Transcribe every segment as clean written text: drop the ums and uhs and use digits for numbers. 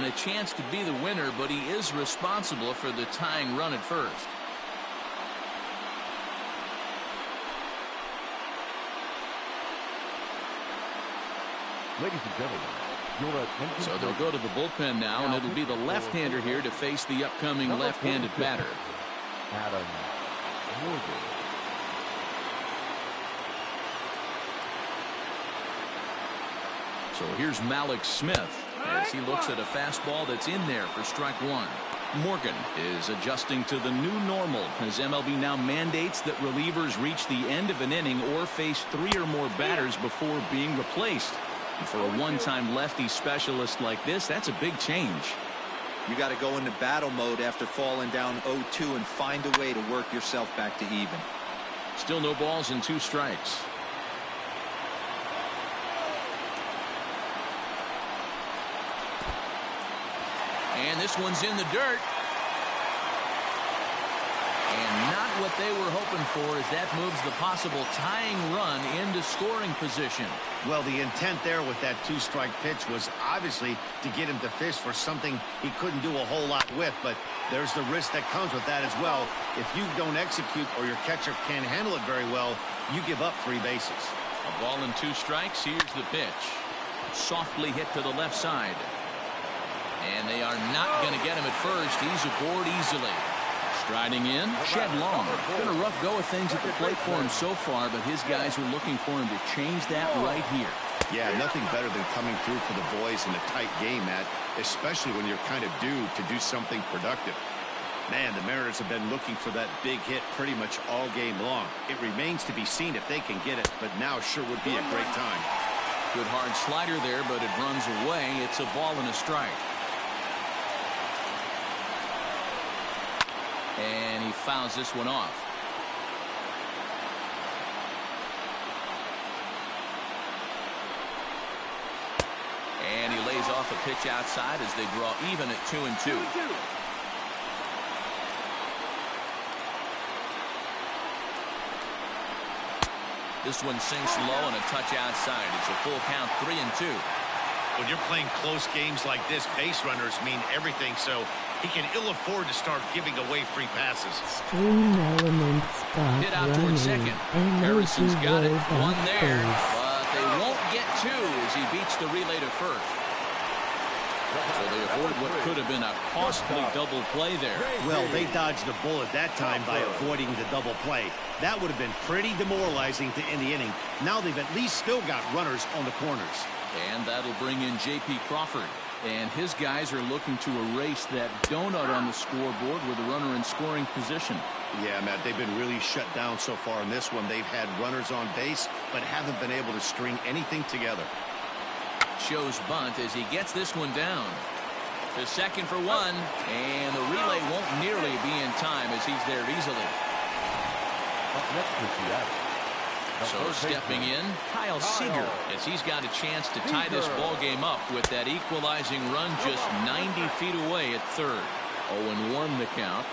a chance to be the winner, but he is responsible for the tying run at first. Ladies and gentlemen, your attention. So they'll go to the bullpen now, and it'll be the left-hander here to face the upcoming left-handed batter. Adam Morgan. So here's Malik Smith as he looks at a fastball that's in there for strike one. Morgan is adjusting to the new normal as MLB now mandates that relievers reach the end of an inning or face 3 or more batters before being replaced. And for a one-time lefty specialist like this, that's a big change. You got to go into battle mode after falling down 0-2 and find a way to work yourself back to even. Still no balls and 2 strikes. And this one's in the dirt. And not what they were hoping for as that moves the possible tying run into scoring position. Well, the intent there with that 2-strike pitch was obviously to get him to fish for something he couldn't do a whole lot with, but there's the risk that comes with that as well. If you don't execute or your catcher can't handle it very well, you give up 3 bases. A ball and 2 strikes. Here's the pitch. Softly hit to the left side. And they are not going to get him at first. He's aboard easily. Striding in, Shed Long. Been a rough go of things at the plate for him so far, but his guys are looking for him to change that right here. Yeah, nothing better than coming through for the boys in a tight game, Matt, especially when you're kind of due to do something productive. Man, the Mariners have been looking for that big hit pretty much all game long. It remains to be seen if they can get it, but now sure would be a great time. Good hard slider there, but it runs away. It's a ball and a strike. And he fouls this one off. And he lays off a pitch outside as they draw even at 2-2. This one sinks low and a touch outside. It's a full count, 3-2. When you're playing close games like this, base runners mean everything, so he can ill afford to start giving away free passes. Stream elements got hit out towards second. Harrison's got it, one there, but they won't get 2 as he beats the relay to first. So they avoid what could have been a costly double play there. Well, they dodged the bullet that time by avoiding the double play. That would have been pretty demoralizing to end the inning. Now they've at least still got runners on the corners. And that'll bring in J.P. Crawford. And his guys are looking to erase that donut on the scoreboard with a runner in scoring position. Yeah, Matt, they've been really shut down so far in this one. They've had runners on base, but haven't been able to string anything together. Shows bunt as he gets this one down. To second for 1. And the relay won't nearly be in time as he's there easily. Up next to Seattle. So stepping in, Kyle Seager, as he's got a chance to tie this ball game up with that equalizing run just 90 feet away at third. 0-1 the count.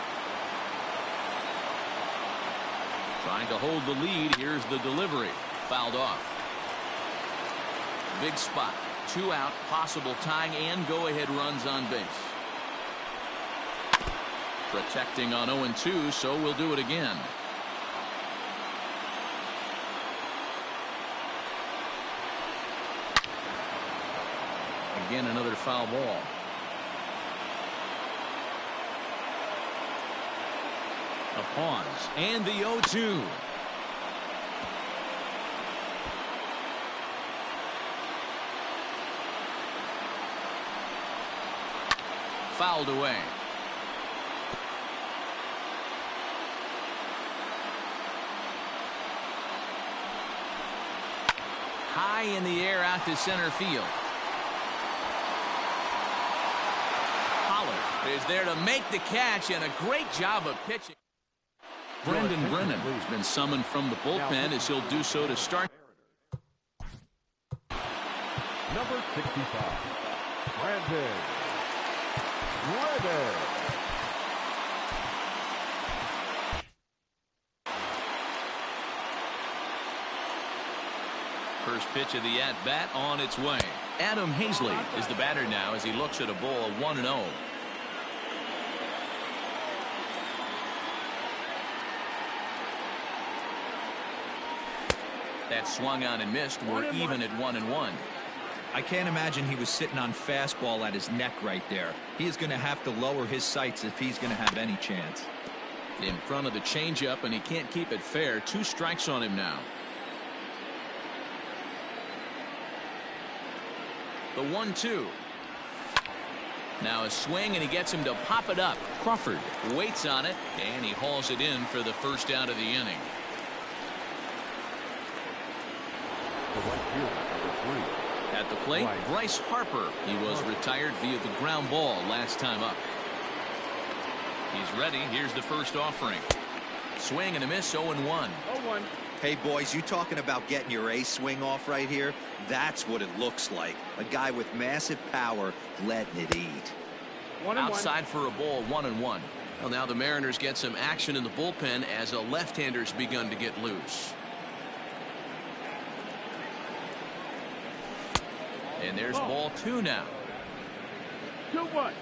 Trying to hold the lead. Here's the delivery. Fouled off. Big spot. 2 out, possible tying and go-ahead runs on base. Protecting on 0-2, so we'll do it again. Again, another foul ball. A pause, and the 0-2. Fouled away. High in the air out to center field. Is there to make the catch, and a great job of pitching. Brendan Brennan has been summoned from the bullpen as he'll do so to start. Number 65, Brandon Redden. First pitch of the at-bat on its way. Adam Hazley is the batter now as he looks at a ball 1-0. That swung on and missed. We're even at 1-1. I can't imagine he was sitting on fastball at his neck right there. He is going to have to lower his sights if he's going to have any chance. In front of the changeup, and he can't keep it fair. 2 strikes on him now. The 1-2. Now a swing, and he gets him to pop it up. Crawford waits on it, and he hauls it in for the first out of the inning. At the plate, Bryce Harper. He was retired via the ground ball last time up. He's ready. Here's the first offering. Swing and a miss, 0-1. 0-1. Hey, boys, you talking about getting your ace swing off right here? That's what it looks like. A guy with massive power letting it eat. Outside for a ball, 1-1. Well, now the Mariners get some action in the bullpen as a left-hander's begun to get loose. And there's ball 2 now. 2-1.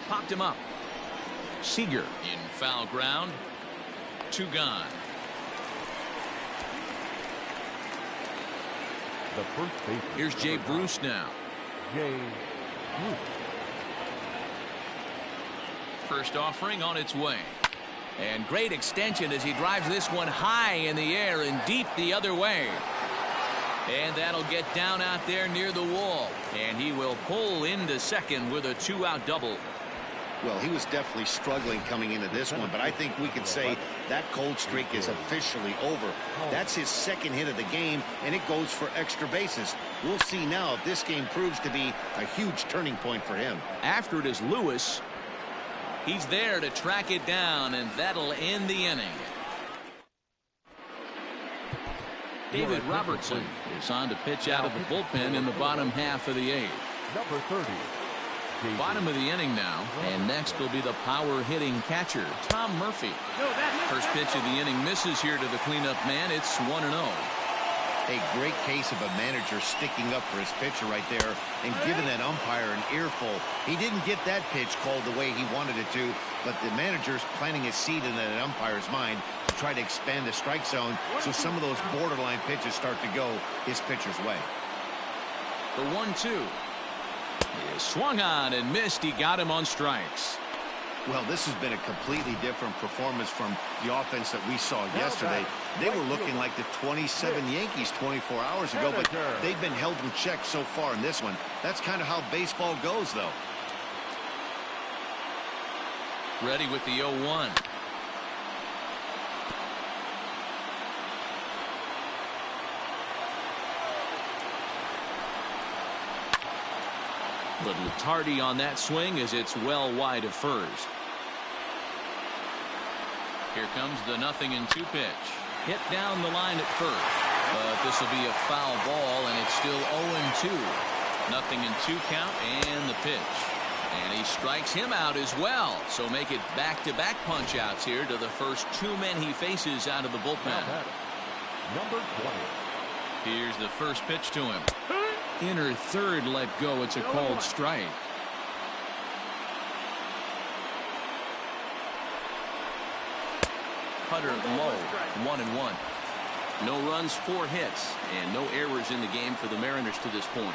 Popped him up. Seager in foul ground. 2 gone. The first baseman. Here's Jay Bruce now. Jay Bruce. First offering on its way. And great extension as he drives this one high in the air and deep the other way. And that'll get down out there near the wall. And he will pull into second with a 2-out double. Well, he was definitely struggling coming into this one, but I think we could say that cold streak is officially over. That's his second hit of the game, and it goes for extra bases. We'll see now if this game proves to be a huge turning point for him. After it is Lewis. He's there to track it down, and that'll end the inning. David Robertson is on to pitch out of the bullpen in the bottom half of the 8th. Number 30. Bottom of the inning now, and next will be the power-hitting catcher, Tom Murphy. First pitch of the inning misses here to the cleanup man. It's 1-0. A great case of a manager sticking up for his pitcher right there and giving that umpire an earful. He didn't get that pitch called the way he wanted it to, but the manager's planting a seed in that umpire's mind to try to expand the strike zone so some of those borderline pitches start to go his pitcher's way. The 1-2 is swung on and missed. He got him on strikes. Well, this has been a completely different performance from the offense that we saw yesterday. They were looking like the 27 Yankees 24 hours ago, but they've been held in check so far in this one. That's kind of how baseball goes, though. Ready with the 0-1. Little tardy on that swing as it's well wide of first. Here comes the 0-2 pitch. Hit down the line at first. But this will be a foul ball, and it's still 0-2. 0-2 count and the pitch. And he strikes him out as well. So make it back-to-back punch-outs here to the first 2 men he faces out of the bullpen. Number 20. Here's the first pitch to him. Inner third let go. It's a called strike. Cutter low. 1-1. No runs, 4 hits, and no errors in the game for the Mariners to this point.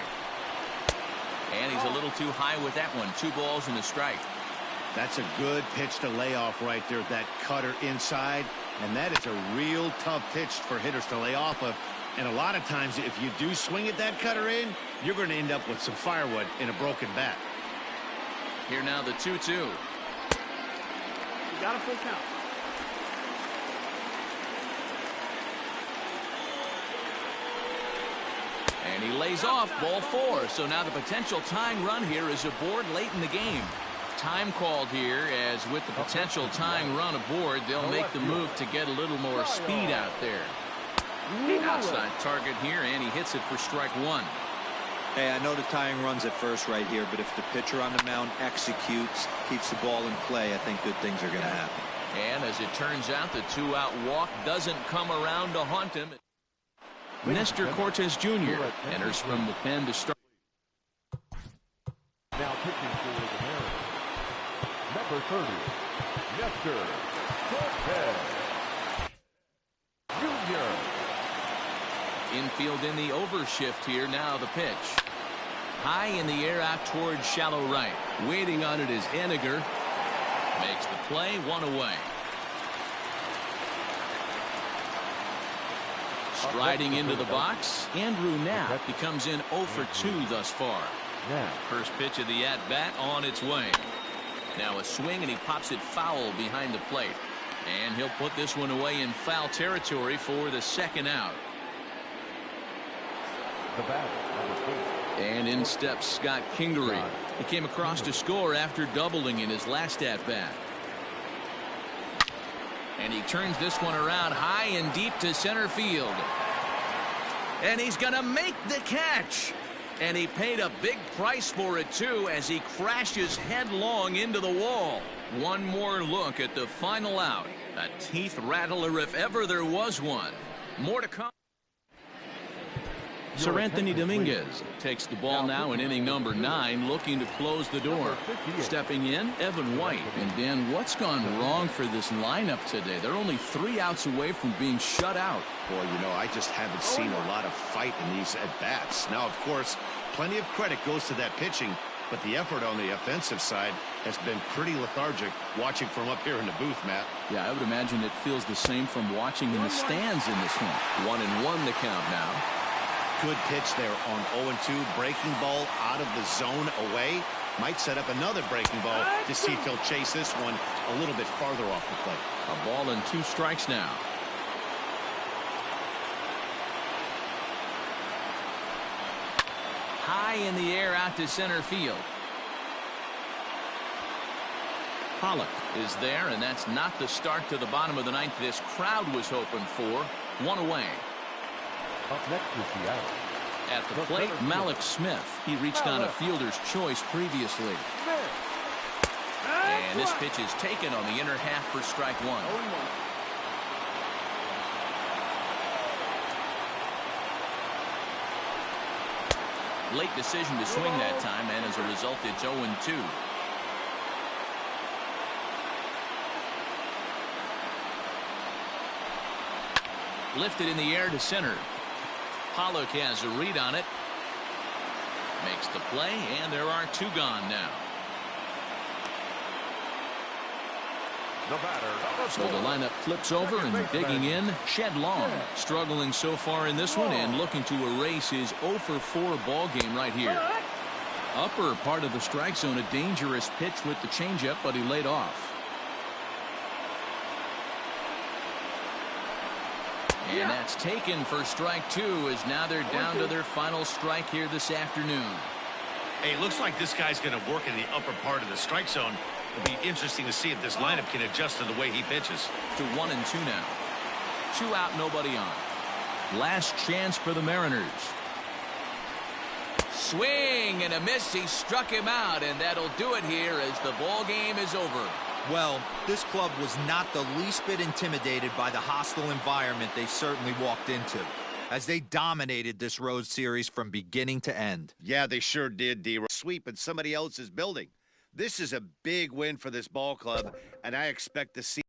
And he's a little too high with that one. 2 balls and a strike. That's a good pitch to lay off right there. That cutter inside, and that is a real tough pitch for hitters to lay off of. And a lot of times, if you do swing at that cutter in, you're going to end up with some firewood in a broken bat. Here now the 2-2. You got a full count. And he lays off ball 4. So now the potential tying run here is aboard late in the game. Time called here, as with the potential tying run aboard, they'll make the move to get a little more speed out there. Outside target here, and he hits it for strike 1. Hey, I know the tying run's at first right here, but if the pitcher on the mound executes, keeps the ball in play, I think good things are going to happen. And as it turns out, the two-out walk doesn't come around to haunt him. Nestor Cortes Jr. enters from the pen to start. Now pitching for the Mariners, number 30, Nestor Cortes Jr. Infield in the overshift here. Now the pitch. High in the air out towards shallow right. Waiting on it is Henniger. Makes the play, one away. Striding into the box, Andrew Knapp becomes in 0 for 2 thus far. First pitch of the at-bat on its way. Now a swing, and he pops it foul behind the plate. And he'll put this one away in foul territory for the second out. The batter, number 4. And in steps Scott Kingery. He came across to score after doubling in his last at-bat. And he turns this one around high and deep to center field. And he's going to make the catch. And he paid a big price for it, too, as he crashes headlong into the wall. One more look at the final out. A teeth rattler if ever there was one. More to come. Sir Anthony Dominguez takes the ball now in inning number 9, looking to close the door. Stepping in, Evan White. And Dan, what's gone wrong for this lineup today? They're only 3 outs away from being shut out. Boy, you know, I just haven't seen a lot of fight in these at-bats. Now, of course, plenty of credit goes to that pitching, but the effort on the offensive side has been pretty lethargic watching from up here in the booth, Matt. Yeah, I would imagine it feels the same from watching in the stands in this one. 1-1 the count now. Good pitch there on 0-2. Breaking ball out of the zone away. Might set up another breaking ball to see if he'll chase this one a little bit farther off the plate. A ball and 2 strikes now. High in the air out to center field. Pollock is there, and that's not the start to the bottom of the 9th this crowd was hoping for. 1 away. Up next is Seattle. At the plate, Malik Smith. He reached on a fielder's choice previously. And this pitch is taken on the inner half for strike 1. Late decision to swing that time, and as a result, it's 0-2. Lifted in the air to center. Pollock has a read on it. Makes the play, and there are 2 gone now. The batter, number 4. So the lineup flips over, and digging in, Shed Long. Struggling so far in this one and looking to erase his 0 for 4 ball game right here. Upper part of the strike zone, a dangerous pitch with the changeup, but he laid off. And that's taken for strike 2, as now they're down to their final strike here this afternoon. Hey, it looks like this guy's going to work in the upper part of the strike zone. It'll be interesting to see if this lineup can adjust to the way he pitches. To 1-2 now. 2 out, nobody on. Last chance for the Mariners. Swing and a miss. He struck him out, and that'll do it here as the ball game is over. Well, this club was not the least bit intimidated by the hostile environment they certainly walked into, as they dominated this road series from beginning to end. Yeah, they sure did, D-Roy. Sweep in somebody else's building. This is a big win for this ball club, and I expect to see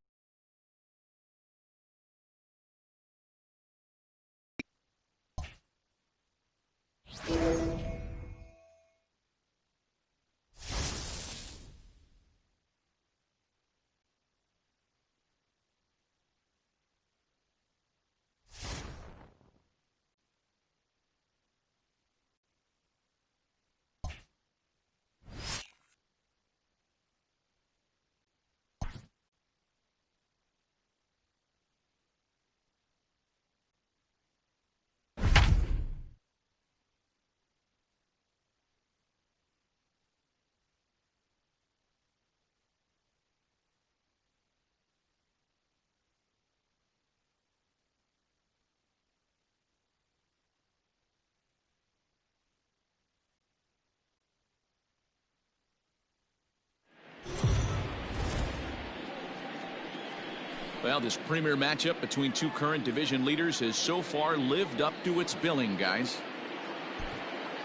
Well, this premier matchup between two current division leaders has so far lived up to its billing, guys.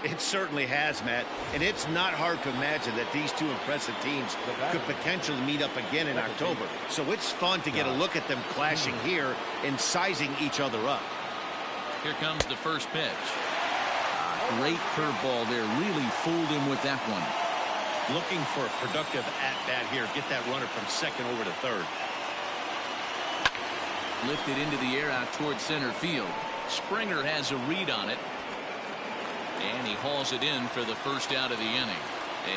It certainly has, Matt, and it's not hard to imagine that these two impressive teams could potentially meet up again in October. So it's fun to get a look at them clashing here and sizing each other up. Here comes the first pitch. Great curveball there. Really fooled him with that one. Looking for a productive at-bat here. Get that runner from second over to third. Lifted into the air out towards center field. Springer has a read on it. And he hauls it in for the first out of the inning.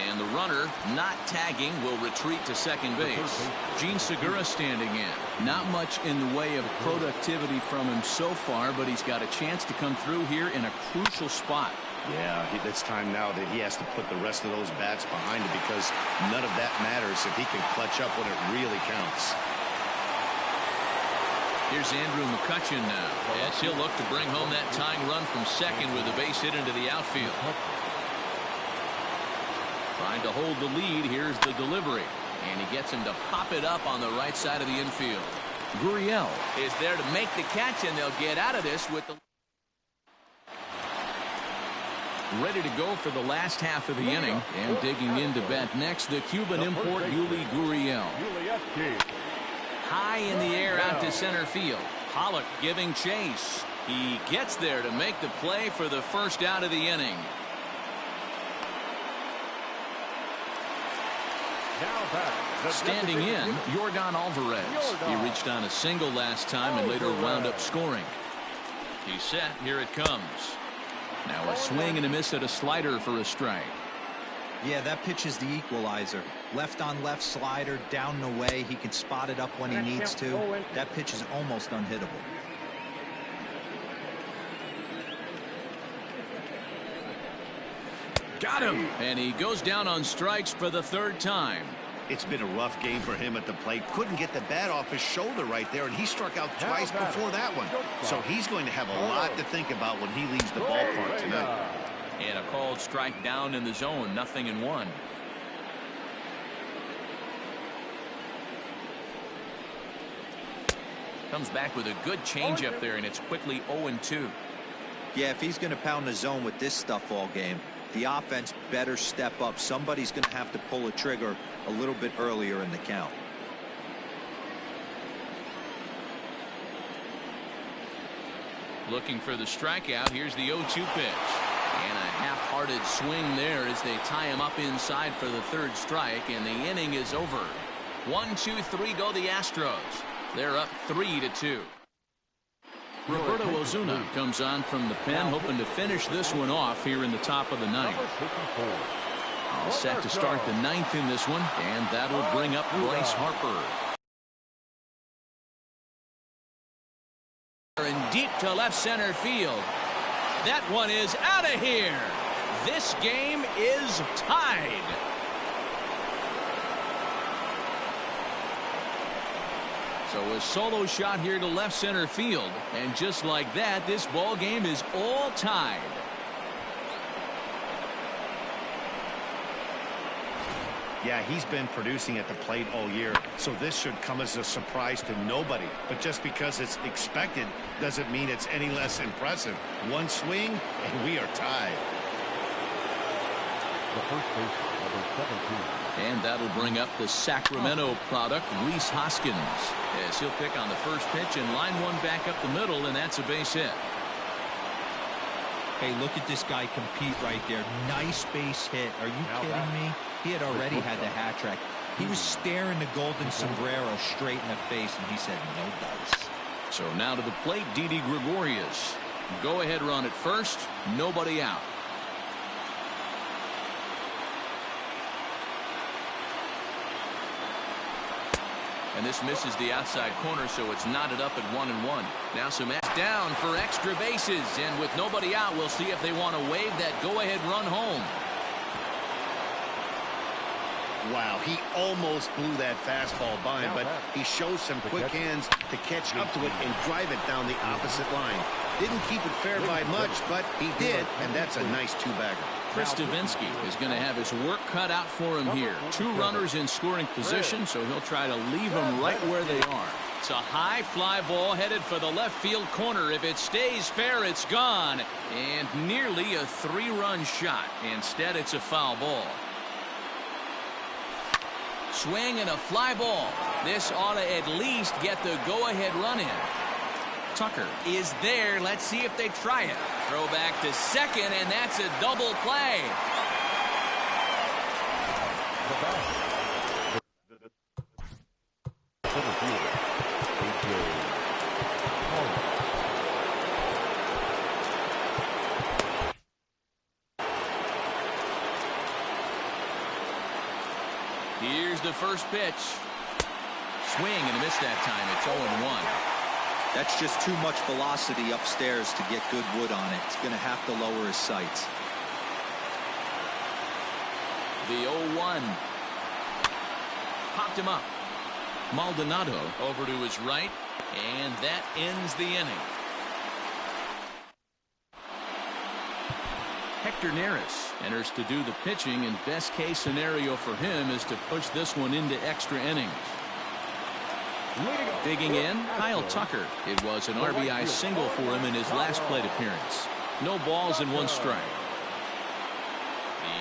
And the runner, not tagging, will retreat to second base. Gene Segura standing in. Not much in the way of productivity from him so far, but he's got a chance to come through here in a crucial spot. Yeah, it's time now that he has to put the rest of those bats behind him, because none of that matters if he can clutch up when it really counts. Here's Andrew McCutchen now, as he'll look to bring home that tying run from second with a base hit into the outfield. Trying to hold the lead. Here's the delivery, and he gets him to pop it up on the right side of the infield. Gurriel is there to make the catch, and they'll get out of this with the ready to go for the last half of the inning. And digging in to bat next, the Cuban import Yuli Gurriel. High in the air out to center field. Pollock giving chase. He gets there to make the play for the first out of the inning. Standing in, Yordan Alvarez. He reached on a single last time and later wound up scoring. He's set. Here it comes. Now a swing and a miss at a slider for a strike. Yeah, that pitch is the equalizer. Left on left slider, down and away. He can spot it up when he needs to. That pitch is almost unhittable. Got him! And he goes down on strikes for the third time. It's been a rough game for him at the plate. Couldn't get the bat off his shoulder right there, and he struck out twice before that one. So he's going to have a lot to think about when he leaves the ballpark tonight. And a called strike down in the zone, 0-1. Comes back with a good changeup there, and it's quickly 0-2. Yeah, if he's going to pound the zone with this stuff all game, the offense better step up. Somebody's going to have to pull a trigger a little bit earlier in the count. Looking for the strikeout. Here's the 0-2 pitch. And a half-hearted swing there as they tie him up inside for the third strike, and the inning is over. 1, 2, 3 go the Astros. They're up 3-2. Roberto Ozuna comes on from the pen, hoping to finish this one off here in the top of the ninth. All set to start the ninth in this one, and that'll bring up Bryce Harper. And deep to left center field. That one is out of here. This game is tied. So a solo shot here to left center field, and just like that, this ball game is all tied. Yeah, he's been producing at the plate all year, so this should come as a surprise to nobody. But just because it's expected doesn't mean it's any less impressive. One swing, and we are tied. The first baseman, number 17. And that'll bring up the Sacramento product, Rhys Hoskins, as he'll pick on the first pitch and line one back up the middle, and that's a base hit. Hey, look at this guy compete right there. Nice base hit. Are you kidding me? He had already had the hat trick. He was staring the golden sombrero straight in the face, and he said, no dice. So now to the plate, Didi Gregorius. Go ahead run at first, nobody out. And this misses the outside corner, so it's knotted up at 1-1. Now some down for extra bases, and with nobody out, we'll see if they want to wave that go-ahead run home. Wow, he almost blew that fastball by him, but he shows some quick hands to catch up to it and drive it down the opposite line. Didn't keep it fair by much, but he did, and that's a nice two-bagger. Chris Davinsky is going to have his work cut out for him here. Two runners in scoring position, so he'll try to leave them right where they are. It's a high fly ball headed for the left field corner. If it stays fair, it's gone. And nearly a 3-run shot. Instead, it's a foul ball. Swing and a fly ball. This ought to at least get the go-ahead run in. Tucker is there. Let's see if they try it. Throw back to second, and that's a double play. Here's the first pitch. Swing and a miss that time. It's 0-1. That's just too much velocity upstairs to get good wood on it. It's going to have to lower his sights. The 0-1. Popped him up. Maldonado over to his right, and that ends the inning. Hector Neris enters to do the pitching, and best case scenario for him is to push this one into extra innings. Digging in, Kyle Tucker. It was an RBI single for him in his last plate appearance. No balls and 1 strike.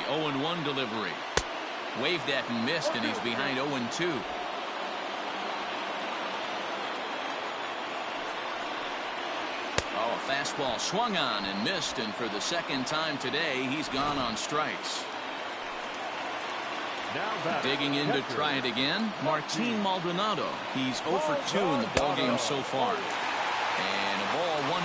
The 0-1 delivery. Waved at and missed, and he's behind 0-2. Oh, a fastball swung on and missed, and for the second time today, he's gone on strikes. Digging in to try it again, Martin Maldonado. He's 0 for 2 in the ballgame so far. And a ball 1-0.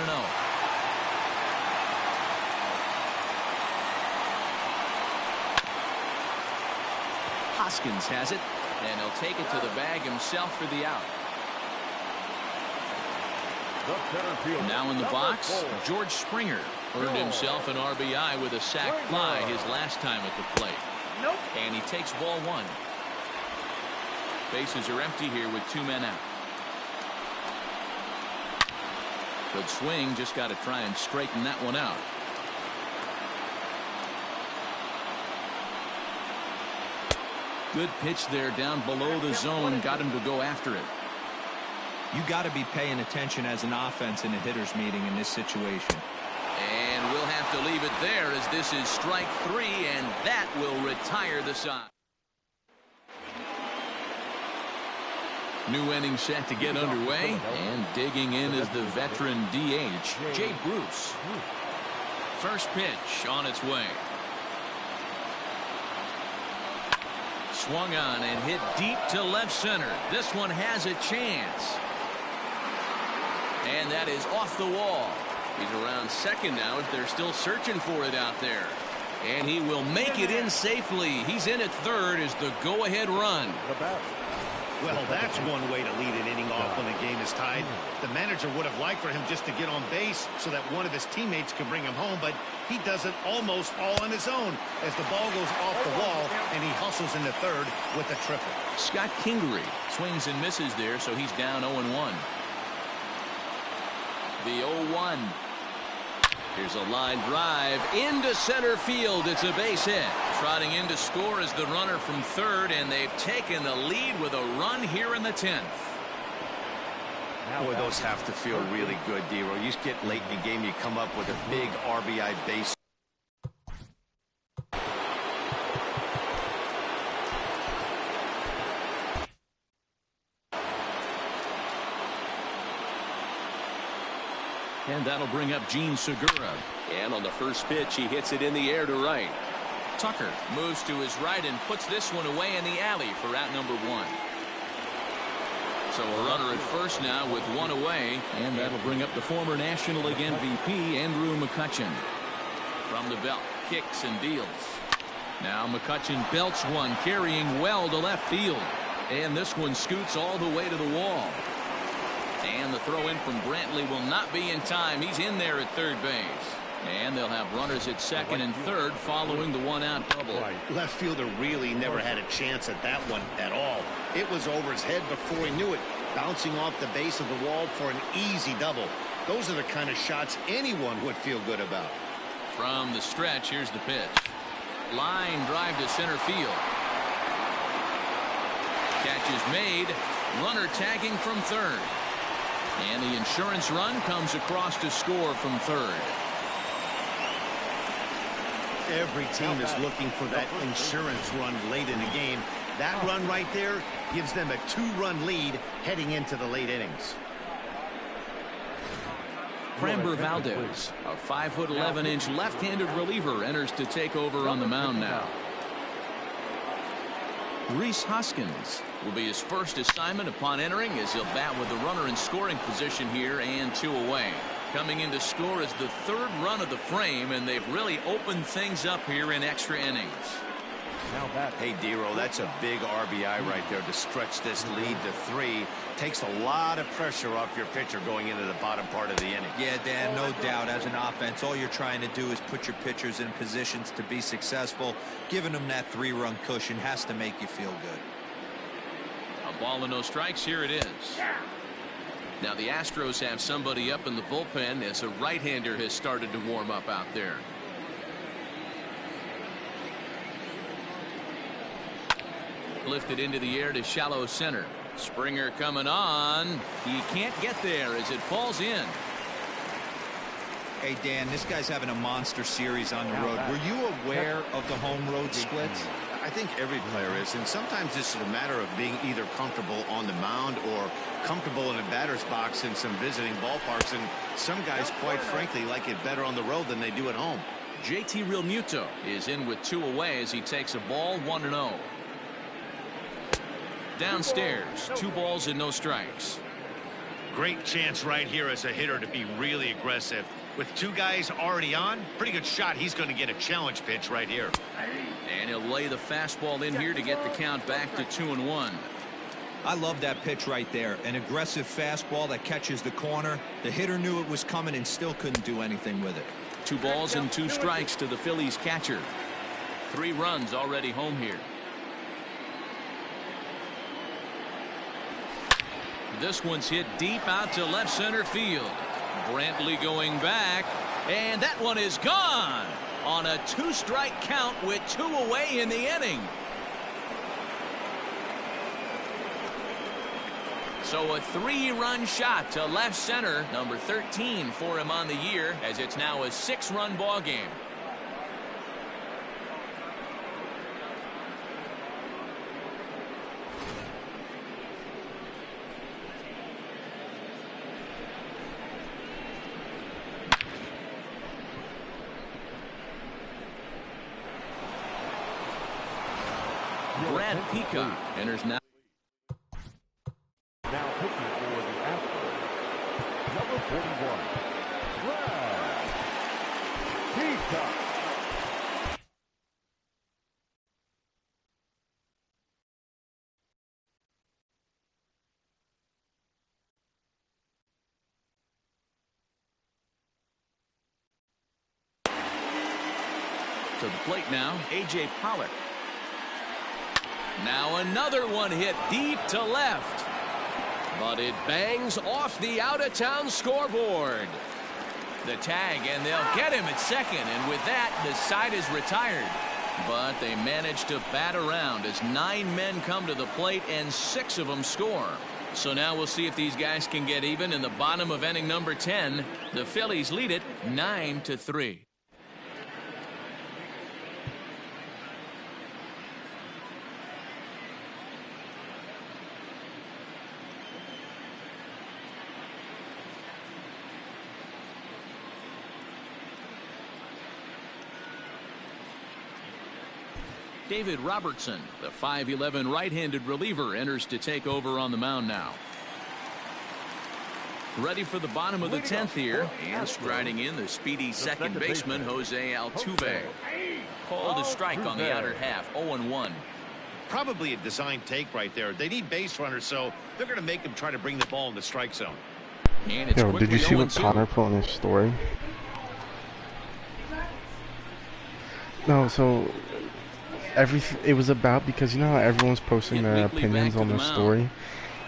Hoskins has it, and he'll take it to the bag himself for the out. Now in the box, George Springer earned himself an RBI with a sac fly his last time at the plate. And he takes ball 1. Bases are empty here with 2 men out. Good swing, just got to try and straighten that one out. Good pitch there down below the zone, got him to go after it. You got to be paying attention as an offense in a hitter's meeting in this situation. And we'll have to leave it there as this is strike 3, and that will retire the side. New inning set to get underway, and digging in is the veteran DH, Jay Bruce. First pitch on its way. Swung on and hit deep to left center. This one has a chance. And that is off the wall. He's around second now as they're still searching for it out there. And he will make it in safely. He's in at third as the go-ahead run. Well, that's one way to lead an inning off when the game is tied. The manager would have liked for him just to get on base so that one of his teammates could bring him home, but he does it almost all on his own as the ball goes off the wall and he hustles into third with a triple. Scott Kingery swings and misses there, so he's down 0-1. The 0-1. Here's a line drive into center field. It's a base hit. Trotting in to score is the runner from third, and they've taken the lead with a run here in the 10th. Boy, those have to feel really good, D-Roy. You just get late in the game, you come up with a big RBI base. And that'll bring up Gene Segura. And on the first pitch, he hits it in the air to right. Tucker moves to his right and puts this one away in the alley for out number 1. So a runner at first now with 1 away. And that'll bring up the former National League MVP, Andrew McCutchen. From the belt, kicks and deals. Now McCutchen belts one, carrying well to left field. And this one scoots all the way to the wall. And the throw in from Brantley will not be in time. He's in there at third base. And they'll have runners at second and third following the 1-out double. Left fielder really never had a chance at that one at all. It was over his head before he knew it, bouncing off the base of the wall for an easy double. Those are the kind of shots anyone would feel good about. From the stretch, here's the pitch. Line drive to center field. Catch is made. Runner tagging from third. And the insurance run comes across to score from third. Every team is looking for that insurance run late in the game. That run right there gives them a 2-run lead heading into the late innings. Framber Valdez, a 5'11" left-handed reliever, enters to take over on the mound now. Rhys Hoskins will be his first assignment upon entering, as he'll bat with the runner in scoring position here and 2 away. Coming in to score is the 3rd run of the frame, and they've really opened things up here in extra innings. Hey, Dero, that's a big RBI right there to stretch this lead to 3. Takes a lot of pressure off your pitcher going into the bottom part of the inning. Yeah, Dan, no doubt. As an offense, all you're trying to do is put your pitchers in positions to be successful. Giving them that 3-run cushion has to make you feel good. A ball and no strikes. Here it is. Now the Astros have somebody up in the bullpen, as a right-hander has started to warm up out there. Lifted into the air to shallow center. Springer coming on. He can't get there as it falls in. Hey, Dan, this guy's having a monster series on the road. Were you aware of the home road splits? I think every player is, and sometimes it's a matter of being either comfortable on the mound or comfortable in a batter's box in some visiting ballparks, and some guys, quite frankly, like it better on the road than they do at home. JT Realmuto is in with 2 away as he takes a ball, 1-0. Downstairs, 2 balls and no strikes. Great chance right here as a hitter to be really aggressive. With 2 guys already on, pretty good shot. He's going to get a challenge pitch right here. And he'll lay the fastball in here to get the count back to 2-1. I love that pitch right there. An aggressive fastball that catches the corner. The hitter knew it was coming and still couldn't do anything with it. 2 balls and 2 strikes to the Phillies catcher. 3 runs already home here. This one's hit deep out to left center field. Brantley going back, and that one is gone on a 2-strike count with 2 away in the inning. So a 3-run shot to left center, number 13 for him on the year, as it's now a 6-run ball game. Brad Peacock enters now. Now pitching for the Astros, number 41, Brad Peacock. To the plate now, A.J. Pollock. Now another one hit deep to left. But it bangs off the out-of-town scoreboard. The tag, and they'll get him at second. And with that, the side is retired. But they manage to bat around as 9 men come to the plate and 6 of them score. So now we'll see if these guys can get even in the bottom of inning number 10. The Phillies lead it 9-3. David Robertson, the 5'11" right-handed reliever, enters to take over on the mound now. Ready for the bottom of the 10th here, and striding in the speedy second baseman Jose Altuve. Called a strike on the outer half, 0-1. Probably a design take right there. They need base runners, so they're going to make them try to bring the ball in the strike zone. And it's Yo, did you see what 0-2. Connor put on his story? No, so it was about, because you know how everyone's posting Hit their weekly opinions back to on the the mound. story.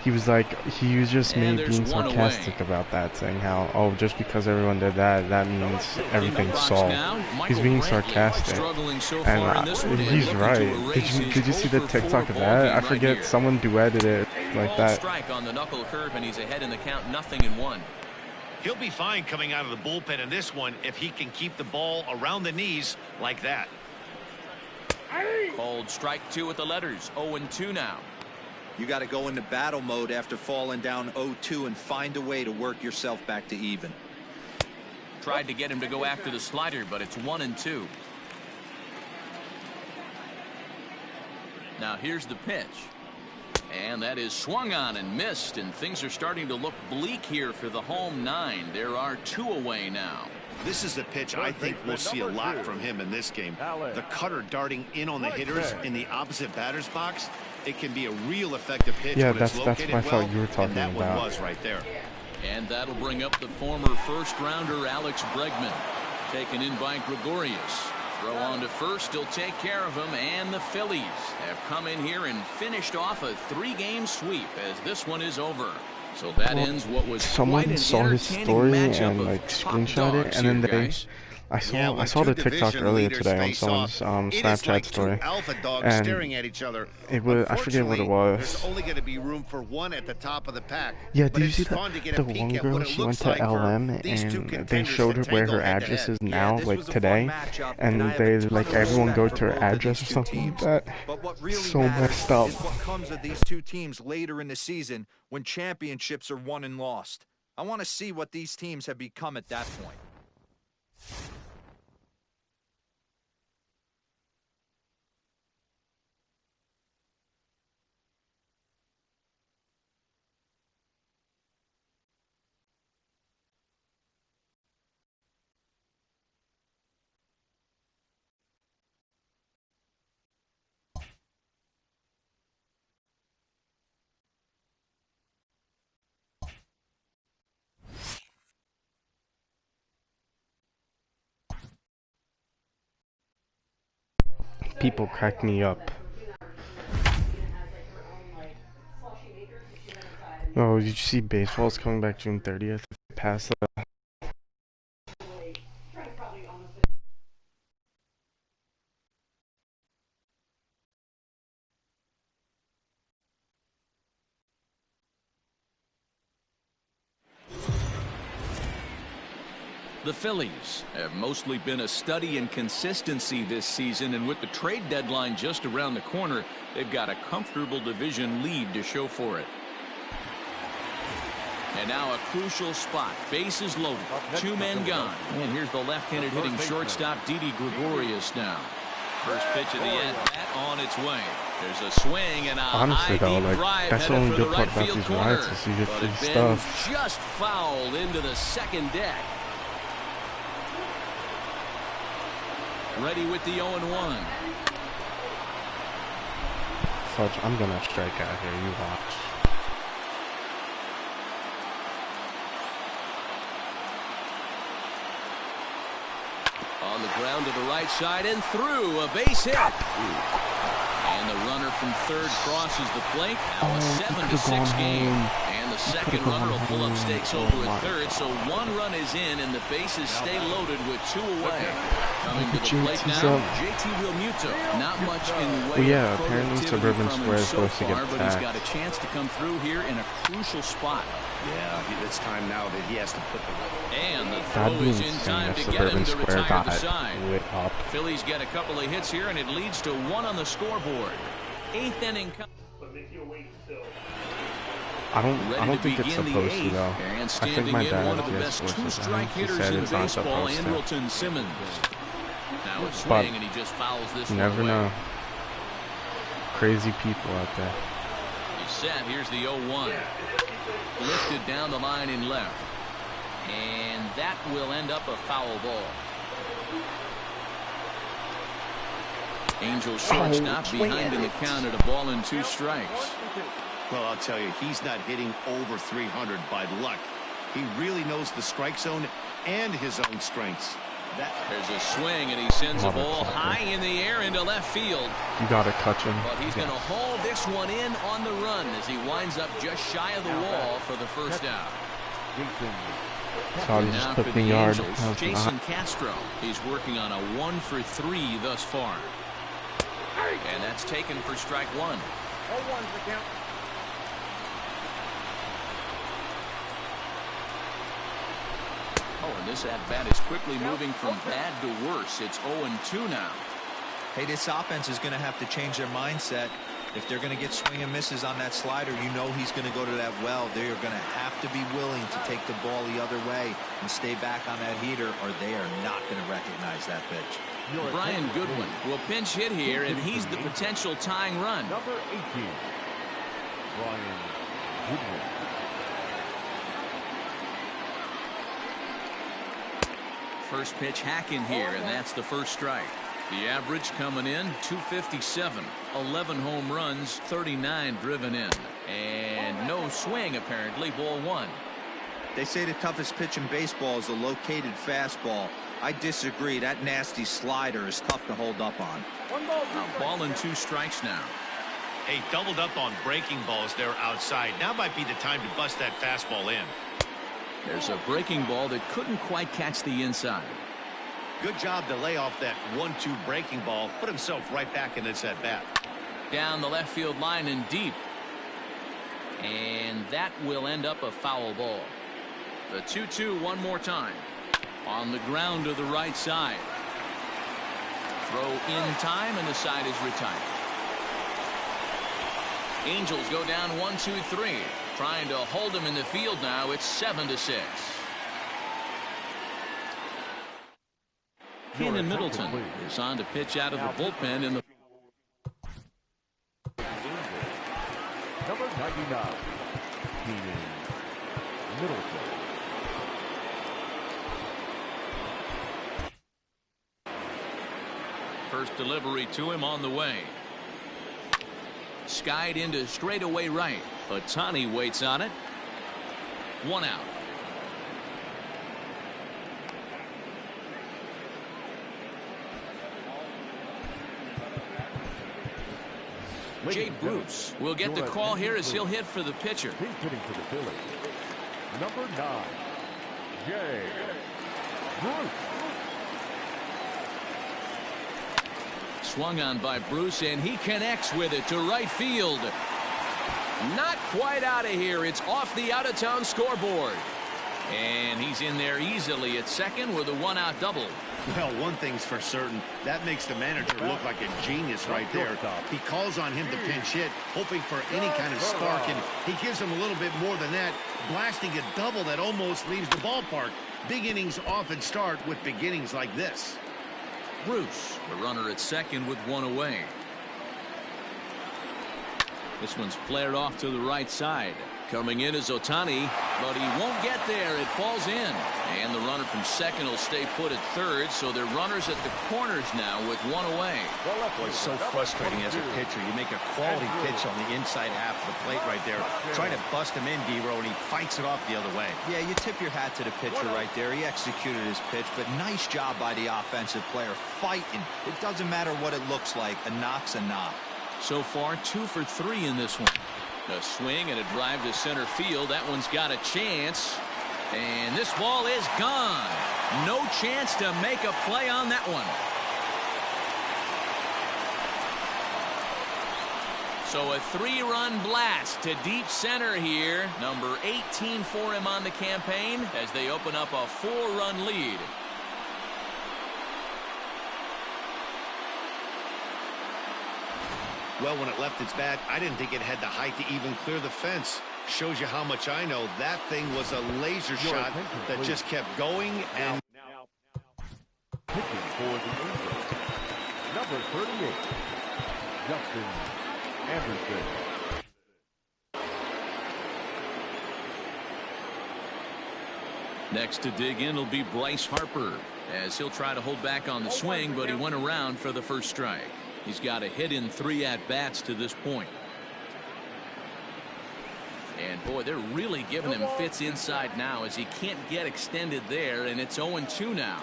he was like, he was just And me there's being one sarcastic away. about that, saying how, oh, just because everyone did that, that means In the everything's box solved. now, He's Michael being Brantley, sarcastic, struggling so and far in this one and he's looking right. to erase Did you his see the 0 for 4 TikTok of ball that? game I right forget, here. someone duetted it like Ball that. strike on the knuckle curve, and he's ahead in the count, 0-1. He'll be fine coming out of the bullpen in this one if he can keep the ball around the knees like that. Called strike 2 with the letters. 0-2 now. You got to go into battle mode after falling down 0-2 and find a way to work yourself back to even. Tried to get him to go after the slider, but it's 1-2. Now here's the pitch. And that is swung on and missed, and things are starting to look bleak here for the home 9. There are 2 away now. This is the pitch I think we'll see a lot from him in this game. The cutter darting in on the hitters in the opposite batter's box. It can be a real effective pitch Yeah, when that's it's what located I thought well, you were talking and that about. one was right there. And that'll bring up the former first-rounder Alex Bregman. Taken in by Gregorius. Throw on to first, he'll take care of him, and the Phillies have come in here and finished off a 3-game sweep as this one is over. So that ends what was quite Someone an saw his entertaining story matchup and of like top screenshot it, dogs and then here, they guys. I saw the TikTok earlier today on someone's Snapchat like story, alpha dogs and staring at each other. it was, I forget what it was. There's only going to be room for one at the top of the pack. Yeah, but did you it's see fun to get the a peek one at girl? what it She went looks to like for LM these two and they contenders showed to her where tangle her head to address head. is now, this like was a today, fun matchup, and I have they a ton like of everyone respect go for to her both of address or these two something like teams. that. But what really So matters messed up. is what comes of these two teams later in the season when championships are won and lost. I want to see what these teams have become at that point. People crack me up. Oh, did you see baseball's coming back June 30th? Past the The Phillies have mostly been a study in consistency this season, and with the trade deadline just around the corner, they've got a comfortable division lead to show for it. And now a crucial spot. Bases loaded. 2 men gone. And here's the left-handed hitting shortstop, Didi Gregorius now. First pitch of the at-bat on its way. There's a swing and a honestly high though, deep like drive that's the headed only for the good part right about field these corner. rides is you get But free it been stuff. just fouled into the second deck. Ready with the 0-1. Fudge, I'm gonna strike out here. You watch. On the ground to the right side and through. A base hit. And the runner from third crosses the plate. Now a 7-6 game. And the second runner will pull up stakes over at third. So 1 run is in and the bases stay loaded with 2 away. Coming to the plate now, JT Realmuto. Not much in the way Well, yeah, of apparently productivity Suburban from Square him is so supposed to get far, but he's taxed. got a chance to come through here in a crucial spot. Yeah, it's time now that he has to put the... And the That'd throw be is in insane time if to get him Suburban to Square retire got the side. lit up. Phillies get a couple of hits here, and it leads to 1 on the scoreboard. 8th inning. I don't think it's supposed to though. And I standing think my in dad one of the is best supposed to. two-strike He hitters said in it's not baseball, supposed to. Andrelton Simmons. Now a But swing, and he just fouls this You one never away. know. Crazy people out there. He's set. Here's the 0-1. Lifted down the line in left. And that will end up a foul ball. Angel shortstop behind in the count at 1-2 strikes. Well, I'll tell you, he's not hitting over 300 by luck. He really knows the strike zone and his own strengths. There's a swing, and he sends a ball high in the air into left field. You gotta catch him. But he's going to haul this one in on the run as he winds up just shy of the wall for the first out. Sorry, just Now put for me the yard. Angels, Jason Castro. He's working on a 1-for-3 thus far. And that's taken for strike one. Oh, and this at-bat is quickly moving from bad to worse. It's 0-2 now. Hey, this offense is going to have to change their mindset. If they're going to get swing and misses on that slider, you know he's going to go to that well. They are going to have to be willing to take the ball the other way and stay back on that heater, or they are not going to recognize that pitch. Brian Goodwin will pinch hit here, and he's the potential tying run. Number 18, Brian Goodwin. First pitch hack in here, and that's the first strike. The average coming in 257, 11 home runs, 39 driven in, and no swing apparently. Ball one. They say the toughest pitch in baseball is a located fastball. I disagree. That nasty slider is tough to hold up on. A ball and 2 strikes now. Hey, doubled up on breaking balls there outside. Now might be the time to bust that fastball in. There's a breaking ball that couldn't quite catch the inside. Good job to lay off that 1-2 breaking ball. Put himself right back in this at bat. Down the left field line and deep. And that will end up a foul ball. The 2-2 one more time. On the ground to the right side. Throw in time, and the side is retired. Angels go down 1-2-3. Trying to hold him in the field now. It's 7-6. Kenan Middleton is on to pitch out of the bullpen in the Number 99, Kenan Middleton. first delivery to him on the way. Skied into straightaway right. Ohtani waits on it. 1 out. Jay Bruce will get the call here as he'll hit for the pitcher. He's hitting for the Phillies. Number 9, Jay Bruce. Swung on by Bruce, and he connects with it to right field. Not quite out of here. It's off the out-of-town scoreboard. And he's in there easily at second with a 1-out double. Well, one thing's for certain. That makes the manager look like a genius right there. He calls on him to pinch hit, hoping for any kind of spark, and he gives him a little bit more than that, blasting a double that almost leaves the ballpark. Big innings often start with beginnings like this. Bruce, the runner at second with 1 away. This one's flared off to the right side. Coming in is Ohtani, but he won't get there. It falls in. And the runner from second will stay put at third, so they're runners at the corners now with 1 away. Boy, it's so frustrating as a pitcher. You make a quality pitch on the inside half of the plate right there. Trying to bust him in, D-Row, and he fights it off the other way. Yeah, you tip your hat to the pitcher right there. He executed his pitch, but nice job by the offensive player fighting. It doesn't matter what it looks like. A knock's a knock. So far, 2 for 3 in this one. A swing and a drive to center field. That one's got a chance. And this ball is gone. No chance to make a play on that one. So a 3-run blast to deep center here. Number 18 for him on the campaign as they open up a 4-run lead. Well, when it left its bat, I didn't think it had the height to even clear the fence. Shows you how much I know. That thing was a laser shot that just kept going. And Now, pitching for the Angels, number 38, Justin Anderson. Next to dig in will be Bryce Harper, as he'll try to hold back on the swing, but he went around for the first strike. He's got a hit in 3 at-bats to this point. And boy, they're really giving him fits inside now as he can't get extended there, and it's 0-2 now.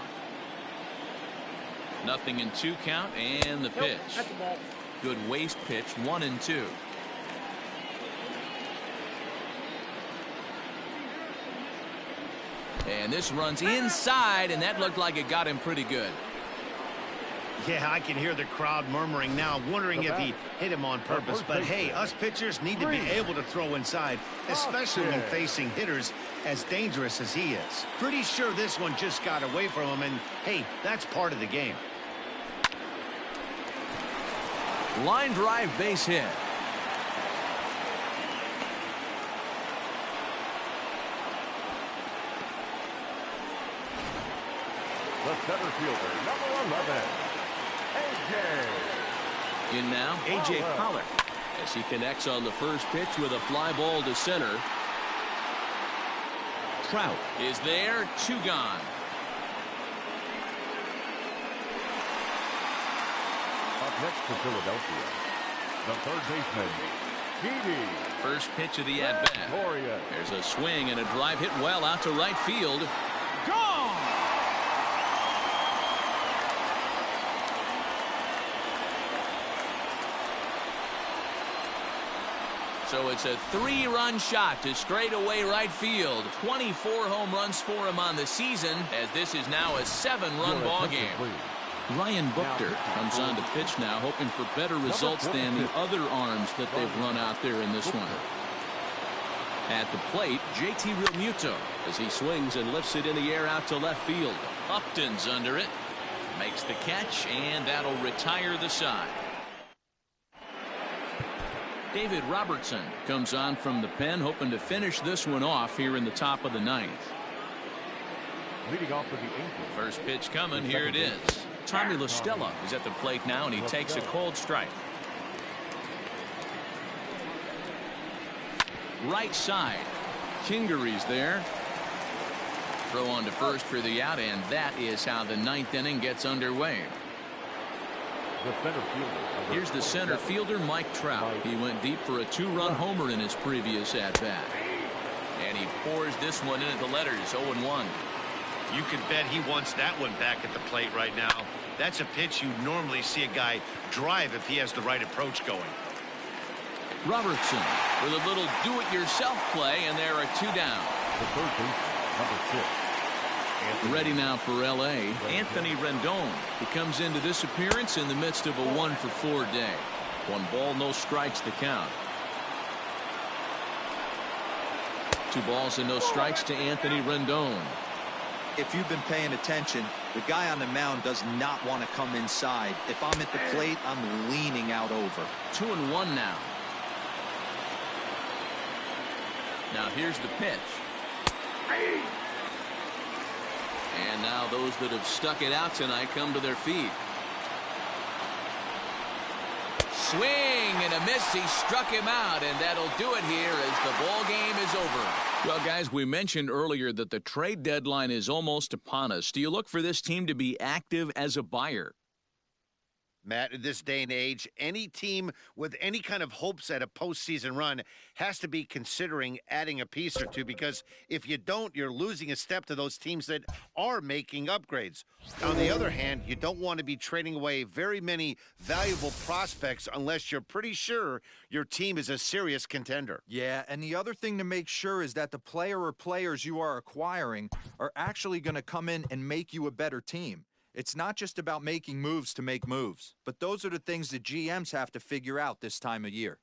0-2 count and the pitch. Good waste pitch, 1-2. And this runs inside, and that looked like it got him pretty good. Yeah, I can hear the crowd murmuring now, wondering if he hit him on purpose. But hey, us pitchers need to be able to throw inside, especially when facing hitters as dangerous as he is. Pretty sure this one just got away from him, and hey, that's part of the game. Line drive base hit. The center fielder, number 11, A.J. In now, A.J. Pollock, as he connects on the first pitch with a fly ball to center. Trout is there, 2 gone. Up next to Philadelphia, the third baseman, Didi. First pitch of the at-bat. Glorious. There's a swing and a drive hit well out to right field. Gone! So it's a 3-run shot to straightaway right field. 24 home runs for him on the season, as this is now a 7-run ball game. Ryan Buchter comes on to pitch now, hoping for better results than the other arms that they've run out there in this one. At the plate, JT Realmuto as he swings and lifts it in the air out to left field. Upton's under it, makes the catch, and that'll retire the side. David Robertson comes on from the pen, hoping to finish this one off here in the top of the 9th. Leading off with the Angels. First pitch coming, here it is. Tommy La Stella is at the plate now, and he takes a cold strike. Right side, Kingery's there. Throw on to first for the out, and that is how the 9th inning gets underway. The center fielder. Here's the center fielder, Mike Trout. He went deep for a 2-run homer in his previous at-bat. And he pours this one in at the letters, 0-1. You can bet he wants that one back at the plate right now. That's a pitch you normally see a guy drive if he has the right approach going. Robertson with a little do-it-yourself play, and there are 2 down. The third baseman, number 6. Ready now for L.A., Anthony Rendon. He comes into this appearance in the midst of a 1-for-4 day. 1 ball, no strikes the count. 2 balls and no strikes to Anthony Rendon. If you've been paying attention, the guy on the mound does not want to come inside. If I'm at the plate, I'm leaning out over. 2-1 now. Now here's the pitch. And now those that have stuck it out tonight come to their feet. Swing and a miss. He struck him out, and that'll do it here as the ball game is over. Well, guys, we mentioned earlier that the trade deadline is almost upon us. Do you look for this team to be active as a buyer? Matt, in this day and age, any team with any kind of hopes at a postseason run has to be considering adding a piece or two, because if you don't, you're losing a step to those teams that are making upgrades. On the other hand, you don't want to be trading away very many valuable prospects unless you're pretty sure your team is a serious contender. Yeah, and the other thing to make sure is that the player or players you are acquiring are actually going to come in and make you a better team. It's not just about making moves to make moves, but those are the things that GMs have to figure out this time of year.